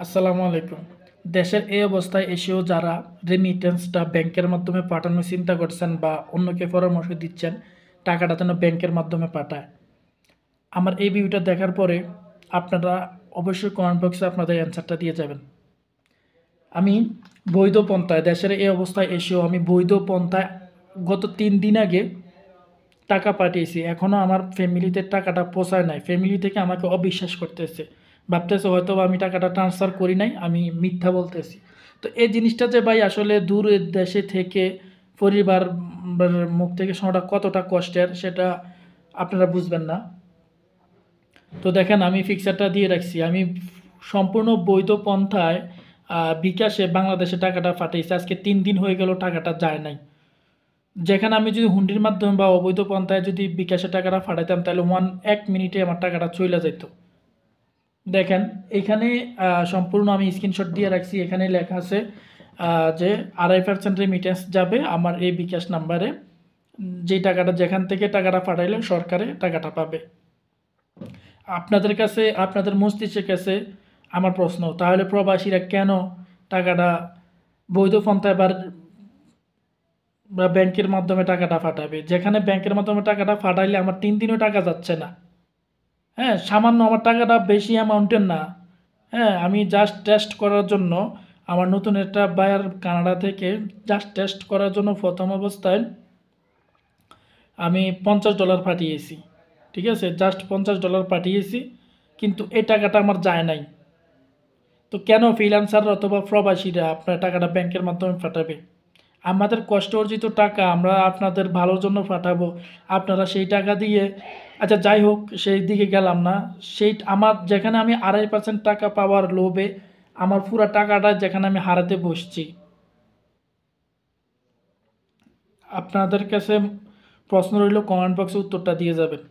আসসালামু আলাইকুম। দেশের এই অবস্থায় এসেও যারা রেমিটেন্সটা ব্যাংকের মাধ্যমে পাঠানোর চিন্তা করছেন বা অন্যকে পরামর্শ দিচ্ছেন টাকাটা যেন ব্যাংকের মাধ্যমে পাঠায়, আমার এই ভিডিওটা দেখার পরে আপনারা অবশ্যই কমেন্ট বক্সে আপনাদের অ্যান্সারটা দিয়ে যাবেন। আমি বৈধ পন্থায় দেশের এই অবস্থায় এসেও আমি বৈধ পন্থায় গত 3 দিন আগে টাকা পাঠিয়েছি, এখনও আমার ফ্যামিলিতে টাকাটা পৌঁছায় নাই। ফ্যামিলি থেকে আমাকে অবিশ্বাস করতেছে, ভাবতেছে হয়তো আমি টাকাটা ট্রান্সফার করি নাই, আমি মিথ্যা বলতেছি। তো এই জিনিসটা যে ভাই আসলে দূরের দেশে থেকে পরিবার মুখ থেকে শোনাটা কতটা কষ্টের সেটা আপনারা বুঝবেন না। তো দেখেন আমি ফিক্সারটা দিয়ে রাখছি, আমি সম্পূর্ণ বৈধ পন্থায় বিকাশে বাংলাদেশে টাকাটা পাঠিয়েছি। আজকে 3 দিন হয়ে গেল টাকাটা যায় নাই। যেখানে আমি যদি হুন্ডির মাধ্যমে বা অবৈধ পন্থায় যদি বিকাশে টাকাটা পাঠাইতাম তাহলে 1 মিনিটে আমার টাকাটা চলে যেত। দেখেন এখানে সম্পূর্ণ আমি স্ক্রিনশট দিয়ে রাখছি, এখানে লেখা আছে যে 2.5% রেমিটেন্স যাবে আমার এই বিকাশ নাম্বারে, যে টাকাটা যেখান থেকে টাকাটা পাঠাইলে সরকারে টাকাটা পাবে। আপনাদের কাছে আপনাদের মস্তিষ্কের কাছে আমার প্রশ্ন, তাহলে প্রবাসীরা কেন টাকাটা বৈধ পন্থায় বা ব্যাংকের মাধ্যমে টাকাটা পাঠাবে, যেখানে ব্যাংকের মাধ্যমে টাকাটা পাঠাইলে আমার 3 দিনও টাকা যাচ্ছে না। হ্যাঁ, সামান্য আমার টাকাটা বেশি অ্যামাউন্টের না। হ্যাঁ, আমি জাস্ট টেস্ট করার জন্য আমার নতুন একটা বায়ার কানাডা থেকে জাস্ট টেস্ট করার জন্য প্রথম অবস্থায় আমি $50 পাঠিয়েছি। ঠিক আছে, জাস্ট $50 পাঠিয়েছি, কিন্তু এই টাকাটা আমার যায় নাই। তো কেন ফ্রিল্যান্সার অথবা প্রবাসীরা আপনার টাকাটা ব্যাংকের মাধ্যমে পাঠাবে? আমাদের কষ্ট অর্জিত টাকা আমরা আপনাদের ভালোর জন্য পাঠাবো, আপনারা সেই টাকা দিয়ে আচ্ছা যাই হোক সেই দিকে গেলাম না। সেই আমার যেখানে আমি 2.5% টাকা পাওয়ার লোভে আমার পুরা টাকাটা যেখানে আমি হারাতে বসছি। আপনাদের কাছে প্রশ্ন রইল, কমেন্ট বক্সে উত্তরটা দিয়ে যাবেন।